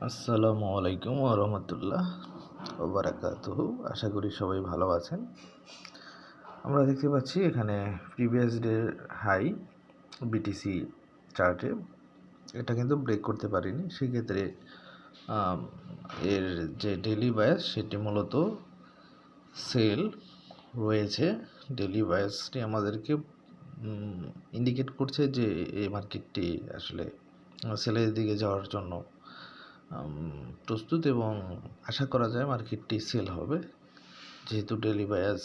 আসসালামু আলাইকুম ওয়া রাহমাতুল্লাহ ওয়া বারাকাতুহু। আশা করি সবাই ভালো আছেন। আমরা দেখতে পাচ্ছি এখানে প্রিভিয়াস ডে হাই বিটিসি চার্টে এটা কিন্তু ব্রেক করতে পারিনি। সেক্ষেত্রে এর যে ডেইলি বায়াস সেটি মূলত সেল রয়েছে। ডেইলি বায়াসটি আমাদেরকে ইন্ডিকেট করছে যে এই মার্কেটটি আসলে সেলের দিকে যাওয়ার জন্য প্রস্তুত এবং আশা করা যায় মার্কেটটি সেল হবে, যেহেতু ডেইলি বায়াস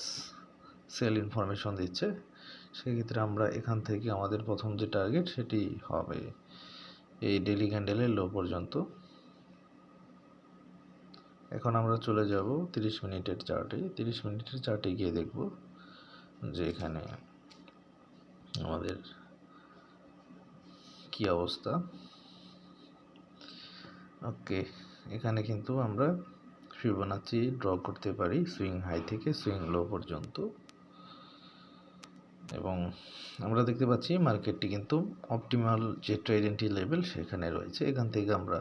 সেল ইনফরমেশন দিচ্ছে। সেক্ষেত্রে আমরা এখান থেকে আমাদের প্রথম যে টার্গেট সেটি হবে এই ডেইলি ক্যান্ডেলের লো পর্যন্ত। এখন আমরা চলে যাব 30 মিনিটের চার্টে। 30 মিনিটের চার্টে গিয়ে দেখব যে এখানে আমাদের কি অবস্থা। ওকে, এখানে কিন্তু আমরা ফিবোনাচি ড্র করতে পারি সুইং হাই থেকে সুইং লো পর্যন্ত, এবং আমরা দেখতে পাচ্ছি মার্কেটটি কিন্তু অপটিমাল যে ট্রেড লেভেল সেখানে রয়েছে। এখান থেকে আমরা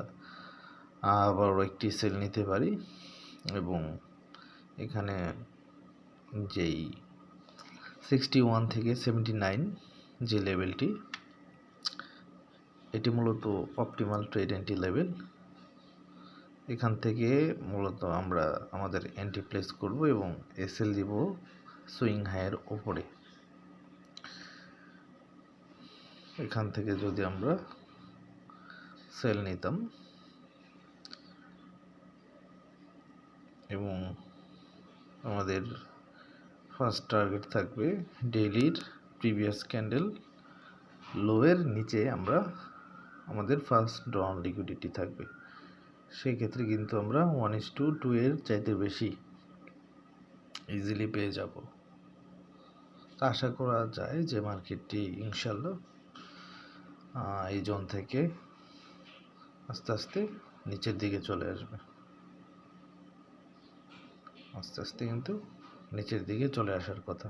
আবার একটি সেল নিতে পারি এবং এখানে যেই 61 থেকে 79 যে লেভেলটি, এটি মূলত অপটিমাল ট্রেড লেভেল। এখান থেকে মূলত আমরা আমাদের এন্ট্রি প্লেস করব এবং এসএল দিব সুইং হাইয়ের ওপরে। এখান থেকে যদি আমরা সেল নিতাম এবং আমাদের ফার্স্ট টার্গেট থাকবে ডেইলির প্রিভিয়াস ক্যান্ডেল লোয়ের নিচে আমরা আমাদের ফার্স্ট ড্রন লিকুইডিটি থাকবে। সেই ক্ষেত্রে কিন্তু আমরা 1:2 এর চাইতে বেশি ইজিলি পেয়ে যাব। আশা করা যায় যে মার্কেটটি ইনশাল্লাহ এই জোন থেকে আস্তে আস্তে নিচের দিকে চলে আসবে। আস্তে আস্তে কিন্তু নিচের দিকে চলে আসার কথা।